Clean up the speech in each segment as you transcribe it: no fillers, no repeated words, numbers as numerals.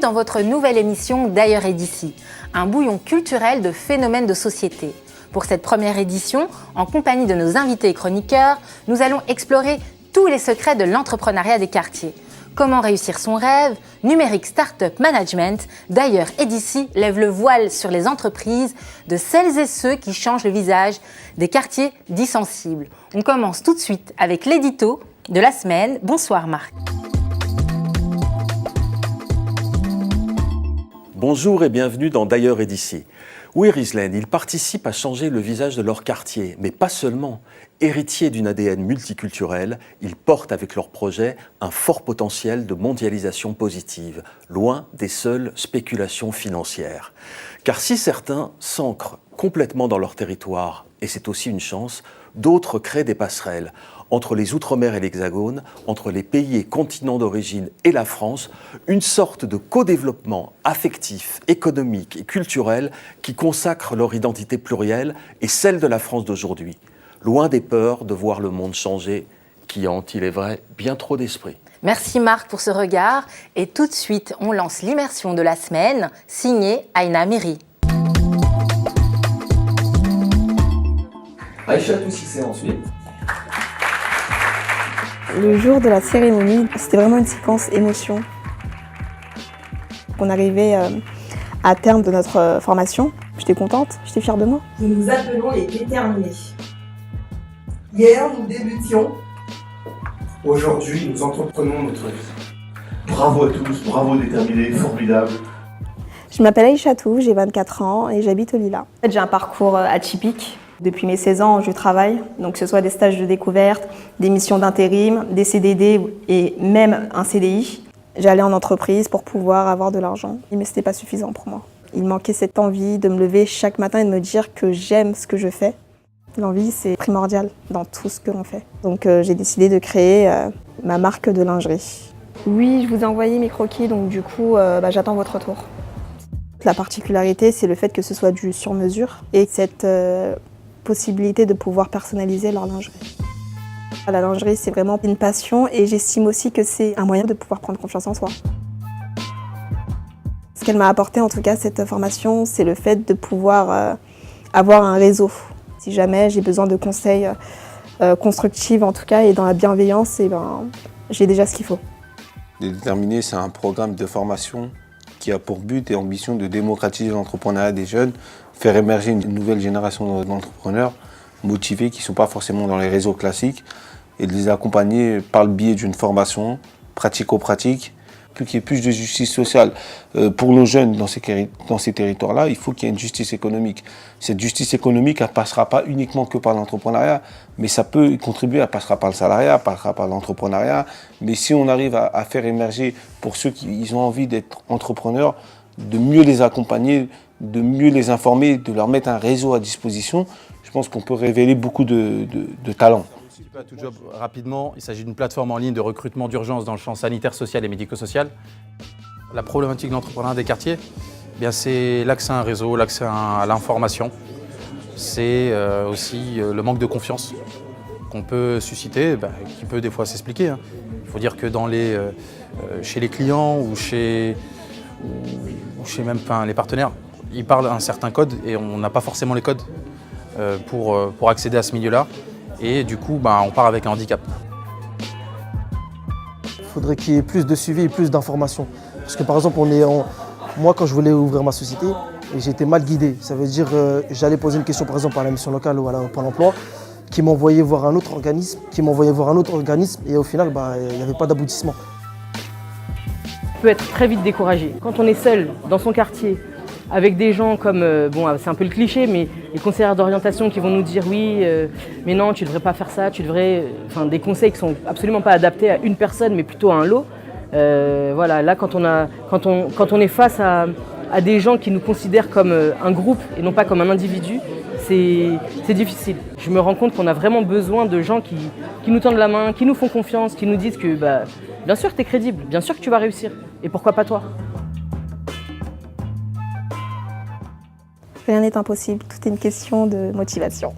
dans votre nouvelle émission D'ailleurs et d'ici, un bouillon culturel de phénomènes de société. Pour cette première édition, en compagnie de nos invités et chroniqueurs, nous allons explorer tous les secrets de l'entrepreneuriat des quartiers. Comment réussir son rêve, numérique startup management, D'ailleurs et d'ici lève le voile sur les entreprises de celles et ceux qui changent le visage des quartiers dits sensibles. On commence tout de suite avec l'édito de la semaine. Bonsoir Marc. Bonjour et bienvenue dans D'ailleurs et d'ici. Oui, Riesland, ils participent à changer le visage de leur quartier, mais pas seulement. Héritiers d'une ADN multiculturelle, ils portent avec leur projet un fort potentiel de mondialisation positive, loin des seules spéculations financières. Car si certains s'ancrent complètement dans leur territoire, et c'est aussi une chance, d'autres créent des passerelles entre les Outre-mer et l'Hexagone, entre les pays et continents d'origine et la France, une sorte de co-développement affectif, économique et culturel qui consacre leur identité plurielle et celle de la France d'aujourd'hui. Loin des peurs de voir le monde changer, qui hante, il est vrai, bien trop d'esprit. Merci Marc pour ce regard. Et tout de suite, on lance l'immersion de la semaine, signée Aïna Méry. Aïchatou Cissé ensuite. Le jour de la cérémonie, c'était vraiment une séquence émotion. On arrivait à terme de notre formation. J'étais contente, j'étais fière de moi. Nous nous appelons les déterminés. Hier, nous débutions. Aujourd'hui, nous entreprenons notre vie. Bravo à tous, bravo déterminés, formidable. Je m'appelle Aïchatou, j'ai 24 ans et j'habite au Lila. En fait, j'ai un parcours atypique. Depuis mes 16 ans, je travaille, donc que ce soit des stages de découverte, des missions d'intérim, des CDD et même un CDI. J'allais en entreprise pour pouvoir avoir de l'argent, mais ce n'était pas suffisant pour moi. Il manquait cette envie de me lever chaque matin et de me dire que j'aime ce que je fais. L'envie, c'est primordial dans tout ce que l'on fait. Donc j'ai décidé de créer ma marque de lingerie. Oui, je vous ai envoyé mes croquis, donc du coup, j'attends votre retour. La particularité, c'est le fait que ce soit du sur-mesure et cette possibilité de pouvoir personnaliser leur lingerie. La lingerie, c'est vraiment une passion et j'estime aussi que c'est un moyen de pouvoir prendre confiance en soi. Ce qu'elle m'a apporté, en tout cas, cette formation, c'est le fait de pouvoir avoir un réseau. Si jamais j'ai besoin de conseils constructifs, en tout cas, et dans la bienveillance, j'ai déjà ce qu'il faut. Déterminé, c'est un programme de formation qui a pour but et ambition de démocratiser l'entrepreneuriat des jeunes, faire émerger une nouvelle génération d'entrepreneurs motivés qui ne sont pas forcément dans les réseaux classiques et de les accompagner par le biais d'une formation pratico-pratique, qu'il y ait plus de justice sociale. Pour nos jeunes dans ces territoires-là, il faut qu'il y ait une justice économique. Cette justice économique, elle ne passera pas uniquement que par l'entrepreneuriat, mais ça peut y contribuer, elle passera par le salariat, elle passera par l'entrepreneuriat. Mais si on arrive à faire émerger, pour ceux qui ont envie d'être entrepreneurs, de mieux les accompagner, de mieux les informer, de leur mettre un réseau à disposition, je pense qu'on peut révéler beaucoup de talents. Tout job rapidement, il s'agit d'une plateforme en ligne de recrutement d'urgence dans le champ sanitaire, social et médico-social. La problématique de l'entrepreneuriat des quartiers, c'est l'accès à un réseau, l'accès à l'information. C'est aussi le manque de confiance qu'on peut susciter, qui peut des fois s'expliquer. Il faut dire que chez les clients ou chez même les partenaires, ils parlent un certain code et on n'a pas forcément les codes pour accéder à ce milieu-là. Et du coup, on part avec un handicap. Il faudrait qu'il y ait plus de suivi et plus d'informations. Parce que par exemple, moi quand je voulais ouvrir ma société, j'ai été mal guidé. Ça veut dire j'allais poser une question par exemple à la mission locale ou à Pôle emploi, qui m'envoyait voir un autre organisme, et au final, il n'y avait pas d'aboutissement. On peut être très vite découragé. Quand on est seul dans son quartier, avec des gens comme, c'est un peu le cliché, mais les conseillères d'orientation qui vont nous dire oui, mais non, tu ne devrais pas faire ça, des conseils qui ne sont absolument pas adaptés à une personne, mais plutôt à un lot. Là, quand on est face à des gens qui nous considèrent comme un groupe et non pas comme un individu, c'est difficile. Je me rends compte qu'on a vraiment besoin de gens qui nous tendent la main, qui nous font confiance, qui nous disent que bien sûr que tu es crédible, bien sûr que tu vas réussir, et pourquoi pas toi ? Rien n'est impossible, tout est une question de motivation.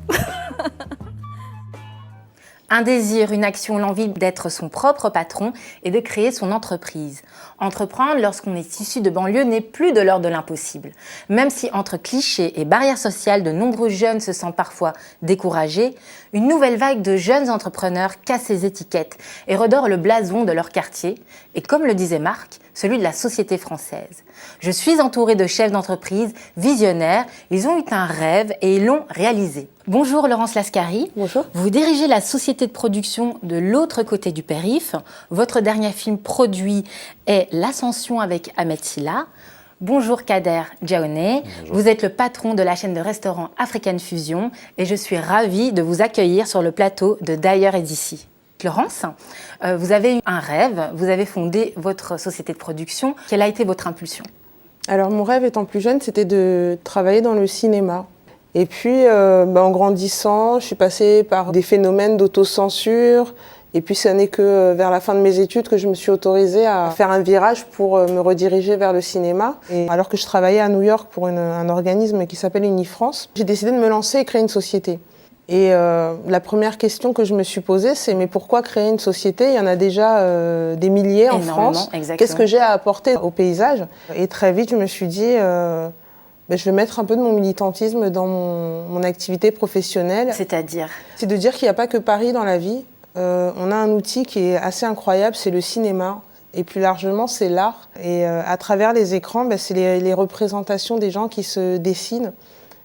Un désir, une action, l'envie d'être son propre patron et de créer son entreprise. Entreprendre lorsqu'on est issu de banlieue n'est plus de l'ordre de l'impossible. Même si entre clichés et barrières sociales, de nombreux jeunes se sentent parfois découragés, une nouvelle vague de jeunes entrepreneurs casse ces étiquettes et redore le blason de leur quartier, et comme le disait Marc, celui de la société française. Je suis entourée de chefs d'entreprise visionnaires, ils ont eu un rêve et ils l'ont réalisé. Bonjour Laurence Lascari. Bonjour. Vous dirigez la société de production de l'autre côté du périph'. Votre dernier film produit est L'Ascension avec Ahmed Silla. Bonjour Kader Djaouné. Bonjour. Vous êtes le patron de la chaîne de restaurants African Fusion et je suis ravie de vous accueillir sur le plateau de D'ailleurs et d'ici. Laurence, vous avez eu un rêve, vous avez fondé votre société de production. Quelle a été votre impulsion? Alors mon rêve étant plus jeune, c'était de travailler dans le cinéma. Et puis en grandissant, je suis passée par des phénomènes d'autocensure. Et puis ce n'est que vers la fin de mes études que je me suis autorisée à faire un virage pour me rediriger vers le cinéma. Et alors que je travaillais à New York pour un organisme qui s'appelle Unifrance, j'ai décidé de me lancer et créer une société. Et la première question que je me suis posée, c'est mais pourquoi créer une société? Il y en a déjà des milliers en France. Qu'est-ce que j'ai à apporter au paysage? Et très vite, je me suis dit, je vais mettre un peu de mon militantisme dans mon activité professionnelle. C'est-à-dire? C'est de dire qu'il n'y a pas que Paris dans la vie. On a un outil qui est assez incroyable, c'est le cinéma. Et plus largement, c'est l'art. Et à travers les écrans, c'est les représentations des gens qui se dessinent.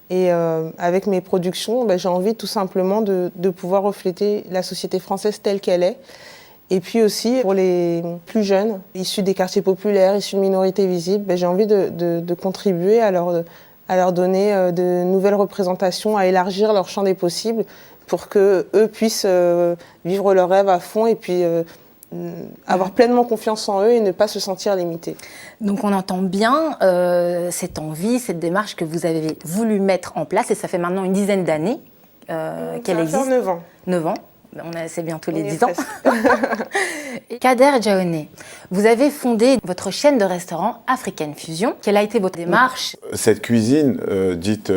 Et avec mes productions, j'ai envie tout simplement de pouvoir refléter la société française telle qu'elle est. Et puis aussi, pour les plus jeunes, issus des quartiers populaires, issus de minorités visibles, j'ai envie de contribuer à leur donner de nouvelles représentations, à élargir leur champ des possibles pour qu'eux puissent vivre leurs rêves à fond et puis avoir pleinement confiance en eux et ne pas se sentir limités. Donc on entend bien cette envie, cette démarche que vous avez voulu mettre en place, et ça fait maintenant une dizaine d'années qu'elle existe. Ça fait 9 ans. 9 ans, c'est bientôt les 10 ans. Kader Djaouné, vous avez fondé votre chaîne de restaurants African Fusion. Quelle a été votre démarche? Cette cuisine dite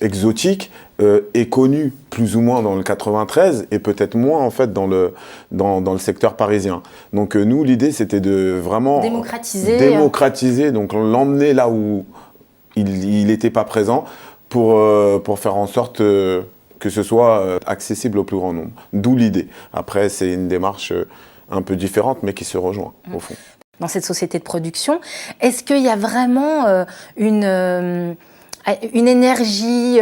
exotique est connue plus ou moins dans le 93 et peut-être moins en fait dans le secteur parisien. Donc nous, l'idée c'était de vraiment démocratiser, donc l'emmener là où il n'était pas présent pour faire en sorte que ce soit accessible au plus grand nombre. D'où l'idée. Après, c'est une démarche un peu différente, mais qui se rejoint, au fond. Dans cette société de production, est-ce qu'il y a vraiment une énergie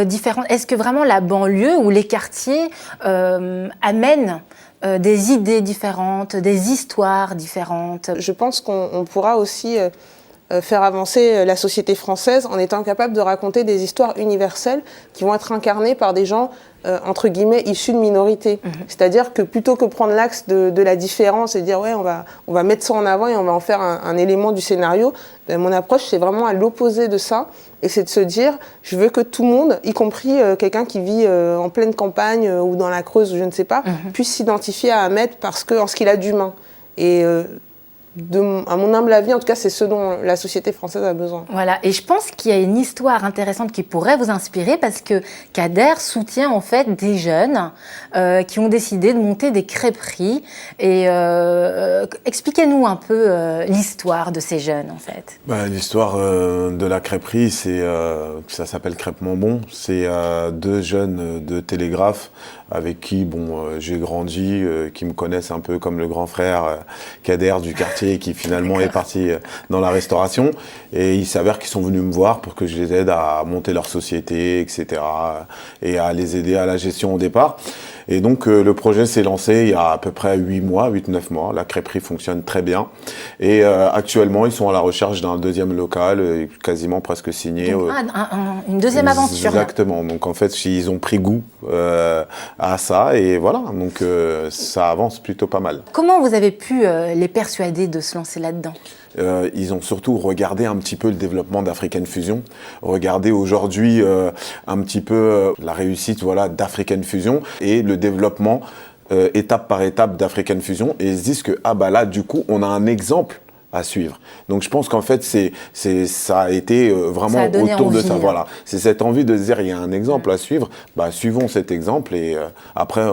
différente? Est-ce que vraiment la banlieue ou les quartiers amènent des idées différentes, des histoires différentes? Je pense qu'on pourra aussi faire avancer la société française en étant capable de raconter des histoires universelles qui vont être incarnées par des gens, entre guillemets, issus de minorités. C'est-à-dire que plutôt que prendre l'axe de la différence et dire ouais, on va mettre ça en avant et on va en faire un élément du scénario, mon approche c'est vraiment à l'opposé de ça. Et c'est de se dire, je veux que tout le monde, y compris quelqu'un qui vit en pleine campagne ou dans la Creuse ou je ne sais pas, puisse s'identifier à Ahmed en ce qu'il a d'humain. Et à mon humble avis, en tout cas, c'est ce dont la société française a besoin. Voilà, et je pense qu'il y a une histoire intéressante qui pourrait vous inspirer parce que Kader soutient en fait des jeunes qui ont décidé de monter des crêperies. Et expliquez-nous un peu l'histoire de ces jeunes en fait. L'histoire de la crêperie, ça s'appelle Crêpe Mambon. C'est 2 jeunes de Télégraphe avec qui j'ai grandi, qui me connaissent un peu comme le grand frère Kader du quartier, qui finalement est parti dans la restauration. Et il s'avère qu'ils sont venus me voir pour que je les aide à monter leur société, etc. et à les aider à la gestion au départ. Et donc le projet s'est lancé il y a à peu près 8-9 mois. La crêperie fonctionne très bien. Et actuellement, ils sont à la recherche d'un 2e local, quasiment presque signé. Donc, une deuxième aventure. Exactement. Donc en fait, ils ont pris goût à ça. Et voilà, donc ça avance plutôt pas mal. Comment vous avez pu les persuader de se lancer là-dedans ? Ils ont surtout regardé un petit peu le développement d'African Fusion, regardé aujourd'hui un petit peu la réussite d'African Fusion et le développement étape par étape d'African Fusion, et ils se disent que là du coup on a un exemple à suivre. Donc je pense qu'en fait, ça a été vraiment autour de ça. Voilà. C'est cette envie de se dire, il y a un exemple à suivre, suivons cet exemple et après,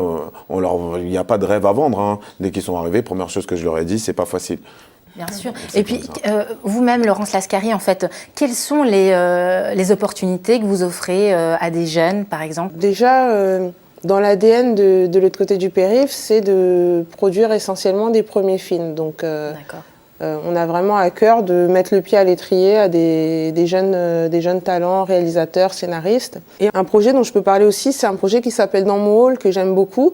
il n'y a pas de rêve à vendre. Hein. Dès qu'ils sont arrivés, première chose que je leur ai dit, c'est pas facile. Bien sûr. Et puis, vous-même, Laurence Lascari, en fait, quelles sont les opportunités que vous offrez à des jeunes, par exemple? Déjà, dans l'ADN de l'autre côté du périph', c'est de produire essentiellement des premiers films. Donc, on a vraiment à cœur de mettre le pied à l'étrier à des jeunes talents, réalisateurs, scénaristes. Et un projet dont je peux parler aussi, c'est un projet qui s'appelle Dans mon hall, que j'aime beaucoup,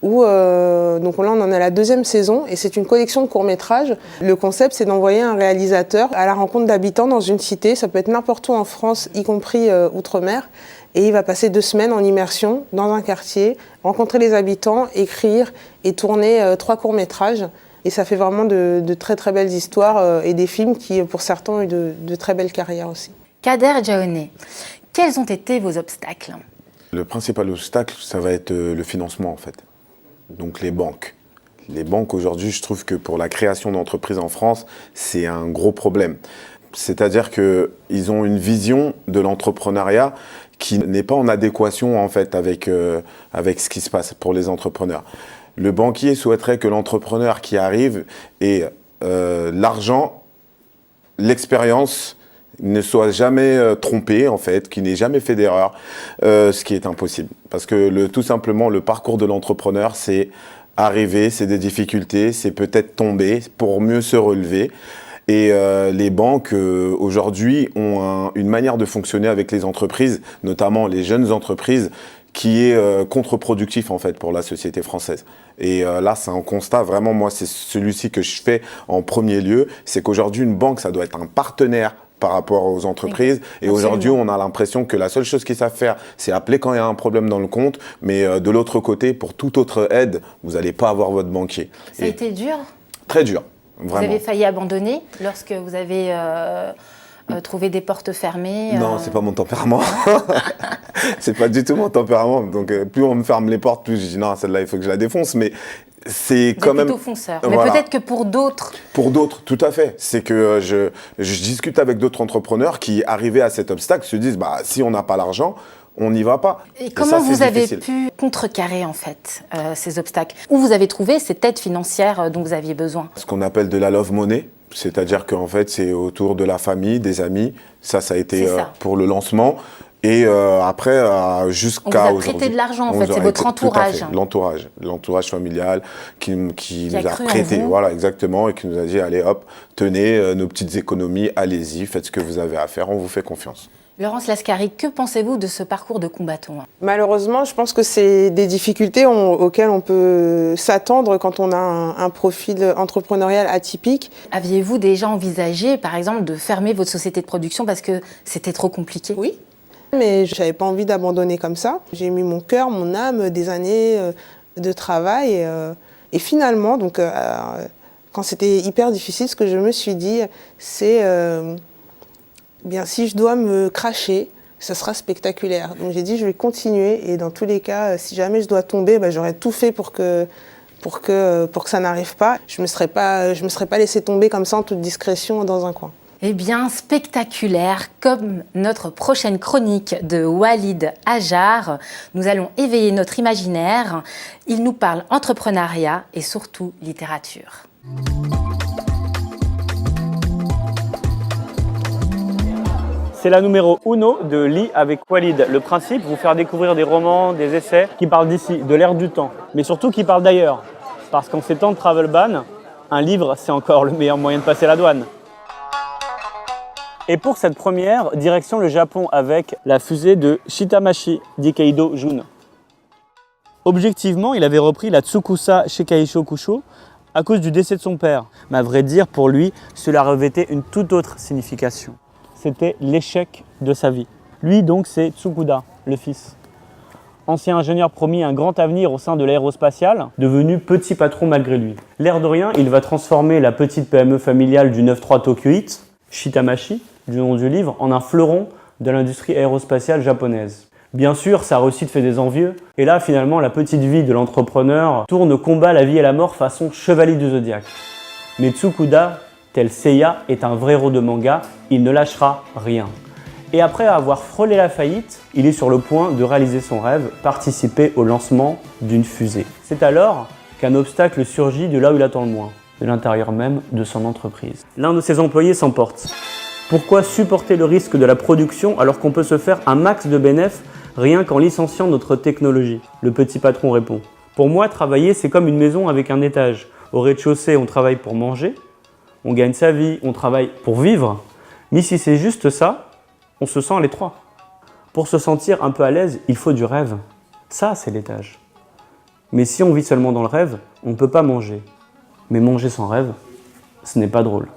où donc là on en est à la 2e saison et c'est une collection de courts-métrages. Le concept, c'est d'envoyer un réalisateur à la rencontre d'habitants dans une cité, ça peut être n'importe où en France, y compris outre-mer, et il va passer 2 semaines en immersion dans un quartier, rencontrer les habitants, écrire et tourner 3 courts-métrages. Et ça fait vraiment de très très belles histoires et des films qui, pour certains, ont eu de très belles carrières aussi. Kader Djaouné, quels ont été vos obstacles? Le principal obstacle, ça va être le financement en fait. Donc les banques. Les banques aujourd'hui, je trouve que pour la création d'entreprises en France, c'est un gros problème. C'est-à-dire qu'ils ont une vision de l'entrepreneuriat qui n'est pas en adéquation en fait avec ce qui se passe pour les entrepreneurs. Le banquier souhaiterait que l'entrepreneur qui arrive ait l'argent, l'expérience, ne soit jamais trompé en fait, qu'il n'ait jamais fait d'erreur, ce qui est impossible. Parce que tout simplement, le parcours de l'entrepreneur, c'est arriver, c'est des difficultés, c'est peut-être tomber pour mieux se relever. Et les banques, aujourd'hui, ont une manière de fonctionner avec les entreprises, notamment les jeunes entreprises, qui est contre-productif en fait pour la société française. Et là, c'est un constat, vraiment, moi, c'est celui-ci que je fais en premier lieu, c'est qu'aujourd'hui, une banque, ça doit être un partenaire par rapport aux entreprises. Et aujourd'hui, on a l'impression que la seule chose qu'ils savent faire, c'est appeler quand il y a un problème dans le compte. Mais de l'autre côté, pour toute autre aide, vous n'allez pas avoir votre banquier. Ça a été dur? Très dur, vraiment. Vous avez failli abandonner lorsque vous avez trouvé des portes fermées? Non, c'est pas mon tempérament. C'est pas du tout mon tempérament. Donc plus on me ferme les portes, plus je dis non, celle-là, il faut que je la défonce. Mais c'est quand même plutôt fonceur. Mais peut-être que pour d'autres. Pour d'autres, tout à fait. C'est que je discute avec d'autres entrepreneurs qui, arrivés à cet obstacle, se disent si on n'a pas l'argent, on n'y va pas. Et comment vous avez pu contrecarrer en fait ces obstacles? Où vous avez trouvé cette aide financière dont vous aviez besoin? Ce qu'on appelle de la love money, c'est-à-dire qu'en fait c'est autour de la famille, des amis. Ça a été pour le lancement. Et après, jusqu'à aujourd'hui. On vous a prêté de l'argent, en fait, c'est votre entourage. L'entourage familial qui nous a prêté, voilà, exactement, et qui nous a dit, allez hop, tenez nos petites économies, allez-y, faites ce que vous avez à faire, on vous fait confiance. Laurence Lascari, que pensez-vous de ce parcours de combattant? Malheureusement, je pense que c'est des difficultés auxquelles on peut s'attendre quand on a un profil entrepreneurial atypique. Aviez-vous déjà envisagé, par exemple, de fermer votre société de production parce que c'était trop compliqué? Oui. Mais je n'avais pas envie d'abandonner comme ça. J'ai mis mon cœur, mon âme, des années de travail. Et finalement, donc, quand c'était hyper difficile, ce que je me suis dit, c'est bien si je dois me cracher, ça sera spectaculaire. Donc j'ai dit je vais continuer et dans tous les cas, si jamais je dois tomber, j'aurais tout fait pour que ça n'arrive pas. Je me serais pas laissé tomber comme ça en toute discrétion dans un coin. Eh bien, spectaculaire, comme notre prochaine chronique de Walid Hajar. Nous allons éveiller notre imaginaire. Il nous parle entrepreneuriat et surtout littérature. C'est la numéro 1 de Lis avec Walid. Le principe, vous faire découvrir des romans, des essais qui parlent d'ici, de l'ère du temps, mais surtout qui parlent d'ailleurs. Parce qu'en ces temps de travel ban, un livre, c'est encore le meilleur moyen de passer la douane. Et pour cette première, direction le Japon avec La fusée de Shitamashi d'Ikeido Jun. Objectivement, il avait repris la Tsukusa Shekaisho Kusho à cause du décès de son père. Mais à vrai dire, pour lui, cela revêtait une toute autre signification. C'était l'échec de sa vie. Lui donc, c'est Tsukuda, le fils. Ancien ingénieur promis un grand avenir au sein de l'aérospatiale, devenu petit patron malgré lui. L'air de rien, il va transformer la petite PME familiale du 9-3 Tokyo Heat, Shitamashi, du nom du livre, en un fleuron de l'industrie aérospatiale japonaise. Bien sûr, sa réussite fait des envieux, et là, finalement, la petite vie de l'entrepreneur tourne au combat la vie et la mort façon chevalier du zodiaque. Mais Tsukuda tel Seiya est un vrai héros de manga, il ne lâchera rien. Et après avoir frôlé la faillite, il est sur le point de réaliser son rêve, participer au lancement d'une fusée. C'est alors qu'un obstacle surgit de là où il attend le moins, de l'intérieur même de son entreprise. L'un de ses employés s'emporte. Pourquoi supporter le risque de la production alors qu'on peut se faire un max de bénéfices rien qu'en licenciant notre technologie? Le petit patron répond. Pour moi, travailler, c'est comme une maison avec un étage. Au rez-de-chaussée, on travaille pour manger, on gagne sa vie, on travaille pour vivre. Mais si c'est juste ça, on se sent à l'étroit. Pour se sentir un peu à l'aise, il faut du rêve. Ça, c'est l'étage. Mais si on vit seulement dans le rêve, on ne peut pas manger. Mais manger sans rêve, ce n'est pas drôle.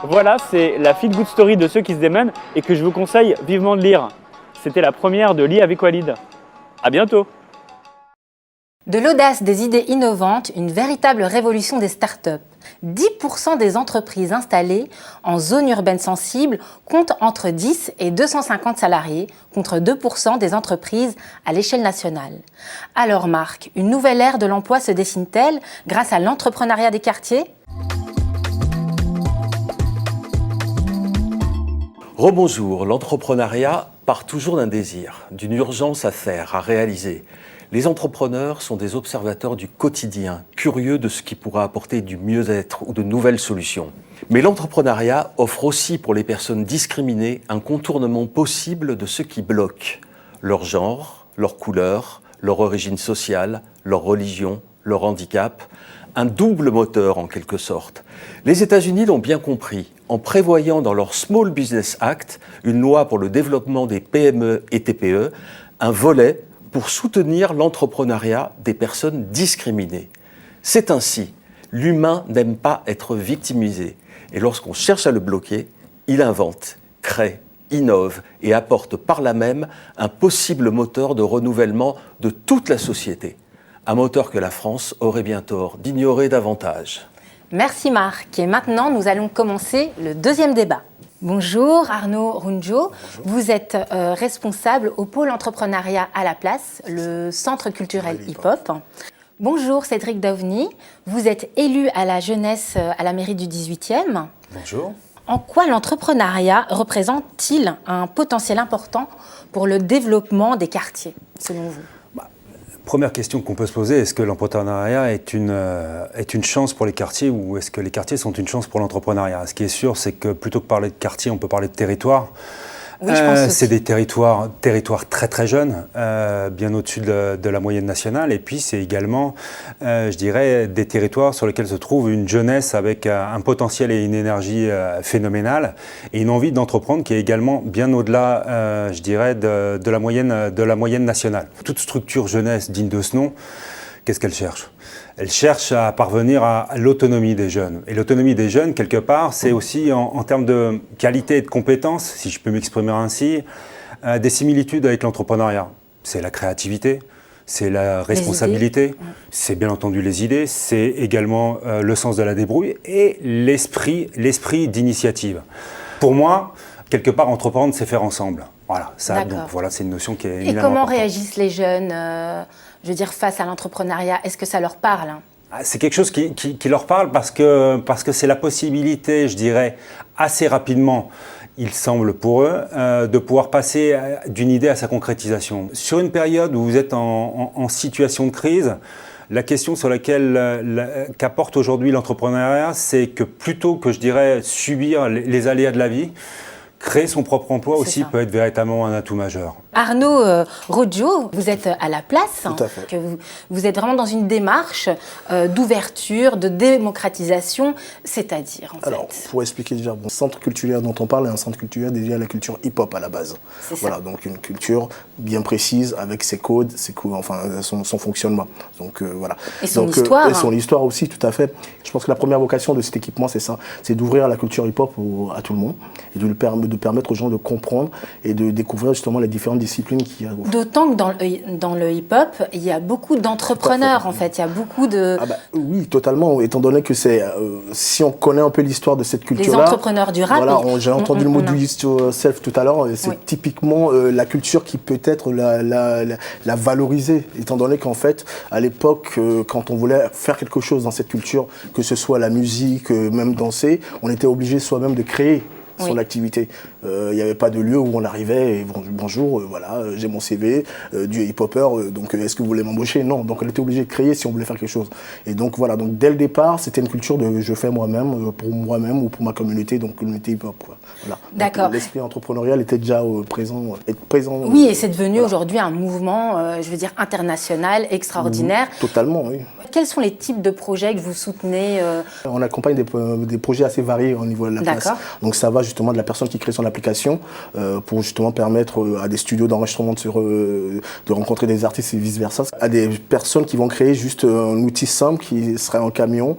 Voilà, c'est la feel good story de ceux qui se démènent et que je vous conseille vivement de lire. C'était la première de Lis avec Walid. À bientôt. De l'audace des idées innovantes, une véritable révolution des startups. 10% des entreprises installées en zone urbaine sensible comptent entre 10 et 250 salariés, contre 2% des entreprises à l'échelle nationale. Alors Marc, une nouvelle ère de l'emploi se dessine-t-elle grâce à l'entrepreneuriat des quartiers ? Rebonjour, l'entrepreneuriat part toujours d'un désir, d'une urgence à faire, à réaliser. Les entrepreneurs sont des observateurs du quotidien, curieux de ce qui pourra apporter du mieux-être ou de nouvelles solutions. Mais l'entrepreneuriat offre aussi pour les personnes discriminées un contournement possible de ce qui bloque. Leur genre, leur couleur, leur origine sociale, leur religion, leur handicap. Un double moteur en quelque sorte. Les États-Unis l'ont bien compris en prévoyant dans leur Small Business Act, une loi pour le développement des PME et TPE, un volet pour soutenir l'entrepreneuriat des personnes discriminées. C'est ainsi, l'humain n'aime pas être victimisé. Et lorsqu'on cherche à le bloquer, il invente, crée, innove et apporte par là même un possible moteur de renouvellement de toute la société. Un moteur que la France aurait bien tort d'ignorer davantage. Merci Marc. Et maintenant, nous allons commencer le deuxième débat. Bonjour Arnaud Runjo, vous êtes responsable au pôle entrepreneuriat à la place, le centre culturel hip-hop. Bonjour Cédric Dauvny, vous êtes élu à la jeunesse à la mairie du 18e. Bonjour. En quoi l'entrepreneuriat représente-t-il un potentiel important pour le développement des quartiers, selon vous ? Première question qu'on peut se poser, est-ce que l'entrepreneuriat est une chance pour les quartiers ou est-ce que les quartiers sont une chance pour l'entrepreneuriat ? Ce qui est sûr, c'est que plutôt que parler de quartier, on peut parler de territoire. Oui, je pense c'est des territoires très très jeunes, bien au-dessus de la moyenne nationale. Et puis c'est également, je dirais, des territoires sur lesquels se trouve une jeunesse avec un potentiel et une énergie phénoménale et une envie d'entreprendre qui est également bien au-delà, je dirais, de la moyenne nationale. Toute structure jeunesse digne de ce nom, qu'est-ce qu'elle cherche ? Elle cherche à parvenir à l'autonomie des jeunes. Et l'autonomie des jeunes, quelque part, c'est aussi en termes de qualité et de compétences, si je peux m'exprimer ainsi, des similitudes avec l'entrepreneuriat. C'est la créativité, c'est la responsabilité, c'est bien entendu les idées, c'est également le sens de la débrouille et l'esprit d'initiative. Pour moi, quelque part, entreprendre, c'est faire ensemble. Voilà, c'est une notion qui est éminemment Et comment importante. réagissent les jeunes je veux dire, face à l'entrepreneuriat, est-ce que ça leur parle ? C'est quelque chose qui leur parle parce que c'est la possibilité, je dirais, assez rapidement, il semble pour eux, de pouvoir passer d'une idée à sa concrétisation. Sur une période où vous êtes en situation de crise, la question sur laquelle qu'apporte aujourd'hui l'entrepreneuriat, c'est que plutôt que, je dirais, subir les aléas de la vie, créer son propre emploi aussi peut être véritablement un atout majeur. Arnaud Roggio, vous êtes à la place. Tout à fait. Que vous êtes vraiment dans une démarche d'ouverture, de démocratisation, c'est-à-dire en Alors, fait. pour expliquer déjà, le centre culturel dont on parle est un centre culturel dédié à la culture hip-hop à la base. Voilà, donc une culture bien précise avec ses codes, enfin son fonctionnement. Donc voilà. Et son histoire. Et son histoire aussi, tout à fait. Je pense que la première vocation de cet équipement, c'est ça, c'est d'ouvrir la culture hip-hop à tout le monde et de permettre aux gens de comprendre et de découvrir justement les différentes différentes disciplines qui... D'autant que dans le hip-hop, il y a beaucoup d'entrepreneurs, en fait. Il y a beaucoup de... oui, totalement. Étant donné que c'est... si on connaît un peu l'histoire de cette culture-là... Les entrepreneurs du rap... Voilà, j'ai entendu le mot do it yourself tout à l'heure. C'est typiquement la culture qui peut être la valoriser. Étant donné qu'en fait, à l'époque, quand on voulait faire quelque chose dans cette culture, que ce soit la musique, même danser, on était obligé soi-même de créer son activité. Il n'y avait pas de lieu où on arrivait et bonjour, voilà, j'ai mon CV du hip-hopper, donc est-ce que vous voulez m'embaucher? Non, donc on était obligé de créer si on voulait faire quelque chose. Et donc voilà, donc dès le départ, c'était une culture de je fais moi-même, pour moi-même ou pour ma communauté, donc communauté hip-hop. Voilà. D'accord. L'esprit entrepreneurial était déjà présent. Oui, et c'est devenu aujourd'hui un mouvement, je veux dire, international, extraordinaire. Totalement, oui. Quels sont les types de projets que vous soutenez On accompagne des projets assez variés au niveau de la place. Donc ça va justement de la personne qui crée son application pour justement permettre à des studios d'enregistrement de rencontrer des artistes et vice-versa. À des personnes qui vont créer juste un outil simple qui serait un camion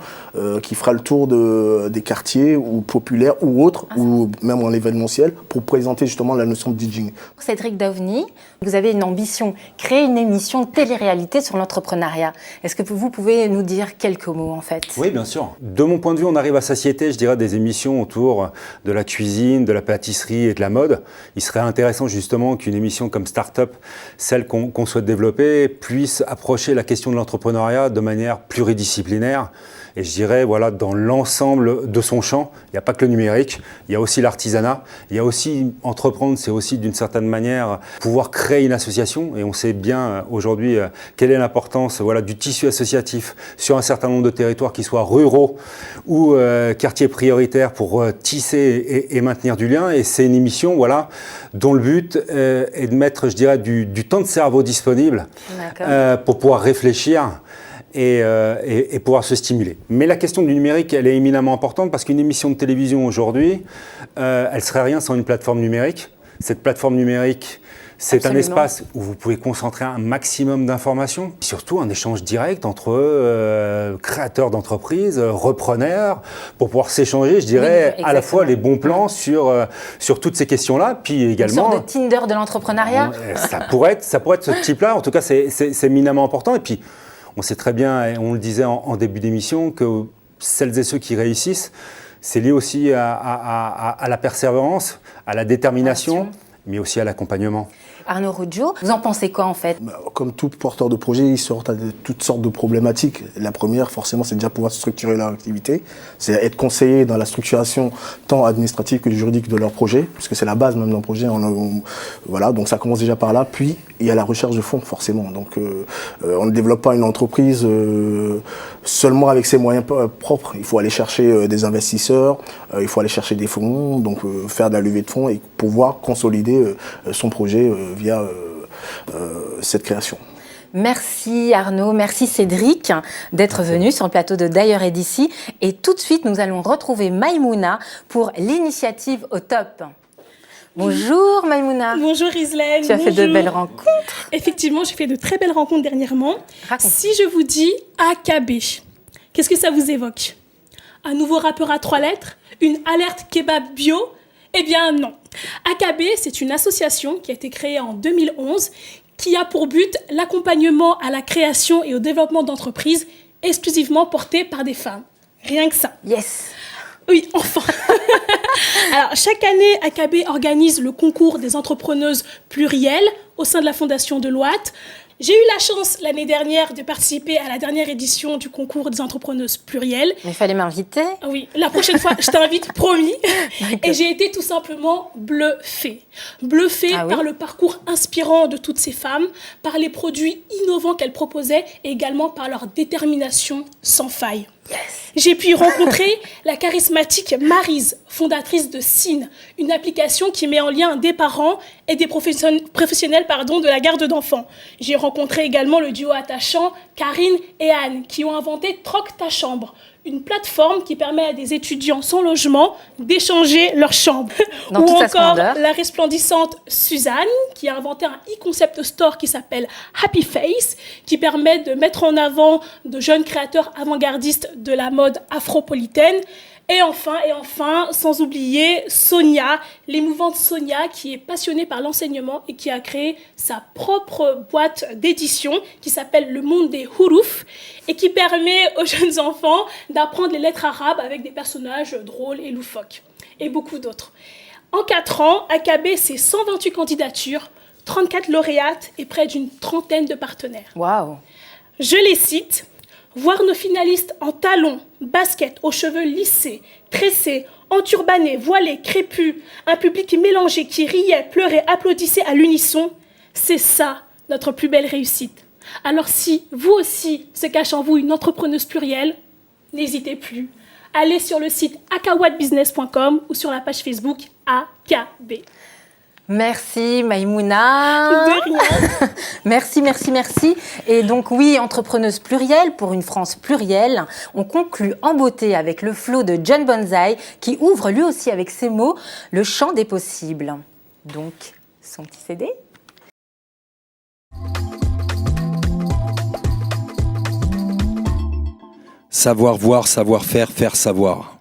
qui fera le tour des quartiers ou populaires ou autres, ou même en événementiel, pour présenter justement la notion de DJing. Cédric Daveny, vous avez une ambition, créer une émission de télé-réalité sur l'entrepreneuriat. Est-ce que vous pouvez nous dire quelques mots en fait? Oui, bien sûr. De mon point de vue, on arrive à satiété, je dirais, des émissions autour de la cuisine, de la pâtisserie et de la mode. Il serait intéressant justement qu'une émission comme Startup, celle qu'on souhaite développer, puisse approcher la question de l'entrepreneuriat de manière pluridisciplinaire. Et je dirais, voilà, dans l'ensemble de son champ, il n'y a pas que le numérique, il y a aussi l'artisanat, il y a aussi entreprendre, c'est aussi d'une certaine manière pouvoir créer une association. Et on sait bien aujourd'hui quelle est l'importance du tissu associatif sur un certain nombre de territoires, qu'ils soient ruraux ou quartiers prioritaires, pour tisser et maintenir du lien. Et c'est une émission dont le but est de mettre, je dirais, du temps de cerveau disponible pour pouvoir réfléchir et pouvoir se stimuler. Mais la question du numérique, elle est éminemment importante parce qu'une émission de télévision aujourd'hui, elle serait rien sans une plateforme numérique. Cette plateforme numérique, c'est un espace où vous pouvez concentrer un maximum d'informations, surtout un échange direct entre créateurs d'entreprises, repreneurs, pour pouvoir s'échanger, je dirais, à la fois les bons plans sur toutes ces questions-là, puis également... Une sorte de Tinder de l'entrepreneuriat. Ça pourrait être ce type-là, en tout cas c'est éminemment important. Et puis, on sait très bien, et on le disait en début d'émission, que celles et ceux qui réussissent, c'est lié aussi à la persévérance, à la détermination, mais aussi à l'accompagnement. Arnaud Ruggiu, vous en pensez quoi en fait? Comme tout porteur de projet, ils sortent à toutes sortes de problématiques. La première, forcément, c'est déjà pouvoir structurer leur activité. C'est être conseillé dans la structuration tant administrative que juridique de leur projet, puisque c'est la base même d'un projet. Voilà, donc ça commence déjà par là. Puis, il y a la recherche de fonds, forcément. Donc, on ne développe pas une entreprise seulement avec ses moyens propres. Il faut aller chercher des investisseurs, il faut aller chercher des fonds, donc faire de la levée de fonds et pouvoir consolider son projet via cette création. Merci Arnaud, merci Cédric d'être venu sur le plateau de D'ailleurs et d'ici. Et tout de suite, nous allons retrouver Maïmouna pour l'initiative au top. Bonjour Maïmouna. Bonjour Rislaine. Tu as fait de belles rencontres. Effectivement, j'ai fait de très belles rencontres dernièrement. Si je vous dis AKB, qu'est-ce que ça vous évoque? Un nouveau rappeur à 3 lettres? Une alerte kebab bio? Eh bien non. AKB, c'est une association qui a été créée en 2011 qui a pour but l'accompagnement à la création et au développement d'entreprises exclusivement portées par des femmes. Rien que ça. Yes. Oui, enfin. Alors, chaque année, AKB organise le concours des entrepreneuses plurielles au sein de la Fondation Deloitte. J'ai eu la chance l'année dernière de participer à la dernière édition du concours des entrepreneuses plurielles. Il fallait m'inviter. Oui, la prochaine fois, je t'invite, promis. Et j'ai été tout simplement bluffée. Bluffée par le parcours inspirant de toutes ces femmes, par les produits innovants qu'elles proposaient et également par leur détermination sans faille. Yes. J'ai pu rencontrer la charismatique Maryse, fondatrice de Cine, une application qui met en lien des parents et des professionnels de la garde d'enfants. J'ai rencontré également le duo attachant Karine et Anne, qui ont inventé Troque ta chambre, une plateforme qui permet à des étudiants sans logement d'échanger leur chambre. Ou encore la resplendissante Suzanne, qui a inventé un e-concept store qui s'appelle Happy Face, qui permet de mettre en avant de jeunes créateurs avant-gardistes de la mode afropolitaine. Et enfin, sans oublier Sonia, l'émouvante Sonia qui est passionnée par l'enseignement et qui a créé sa propre boîte d'édition qui s'appelle Le Monde des Hourouf et qui permet aux jeunes enfants d'apprendre les lettres arabes avec des personnages drôles et loufoques et beaucoup d'autres. En 4 ans, AKB, c'est 128 candidatures, 34 lauréates et près d'une trentaine de partenaires. Waouh! Je les cite. Voir nos finalistes en talons, baskets, aux cheveux lissés, tressés, enturbanés, voilés, crépus, un public mélangé qui riait, pleurait, applaudissait à l'unisson, c'est ça notre plus belle réussite. Alors si vous aussi se cache en vous une entrepreneuse plurielle, n'hésitez plus. Allez sur le site akawadbusiness.com ou sur la page Facebook AKB. Merci Maïmouna. De rien. Merci. Et donc oui, entrepreneuse plurielle pour une France plurielle. On conclut en beauté avec le flow de John Bonzai qui ouvre lui aussi avec ses mots le champ des possibles. Donc, son petit CD. Savoir voir, savoir faire, faire savoir.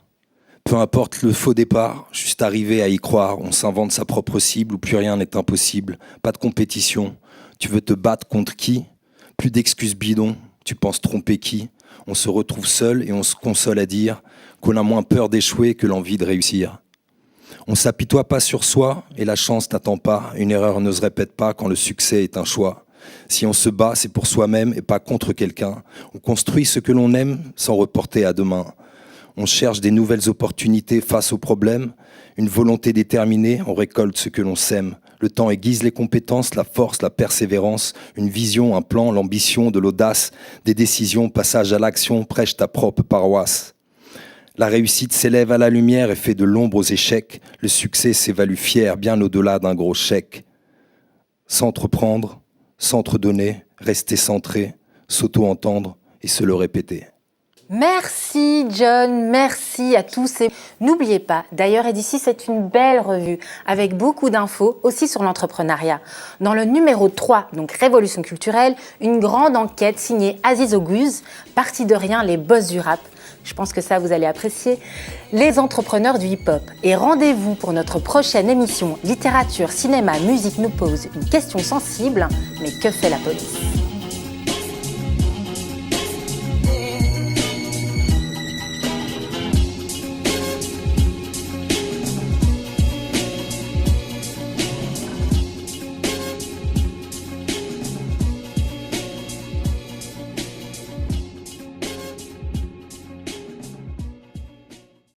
Peu importe le faux départ, juste arriver à y croire, on s'invente sa propre cible où plus rien n'est impossible. Pas de compétition, tu veux te battre contre qui? Plus d'excuses bidons, tu penses tromper qui? On se retrouve seul et on se console à dire qu'on a moins peur d'échouer que l'envie de réussir. On s'apitoie pas sur soi et la chance n'attend pas, une erreur ne se répète pas quand le succès est un choix. Si on se bat, c'est pour soi-même et pas contre quelqu'un. On construit ce que l'on aime sans reporter à demain. On cherche des nouvelles opportunités face aux problèmes. Une volonté déterminée, on récolte ce que l'on sème. Le temps aiguise les compétences, la force, la persévérance. Une vision, un plan, l'ambition, de l'audace. Des décisions, passage à l'action, prêche ta propre paroisse. La réussite s'élève à la lumière et fait de l'ombre aux échecs. Le succès s'évalue fier, bien au-delà d'un gros chèque. S'entreprendre, s'entredonner, rester centré, s'auto-entendre et se le répéter. Merci John, merci à tous et n'oubliez pas, d'ailleurs et d'ici c'est une belle revue avec beaucoup d'infos aussi sur l'entrepreneuriat. Dans le numéro 3, donc Révolution culturelle, une grande enquête signée Aziz Oguz, parti de rien les boss du rap. Je pense que ça vous allez apprécier, les entrepreneurs du hip-hop. Et rendez-vous pour notre prochaine émission Littérature, cinéma, musique nous pose une question sensible, mais que fait la police ?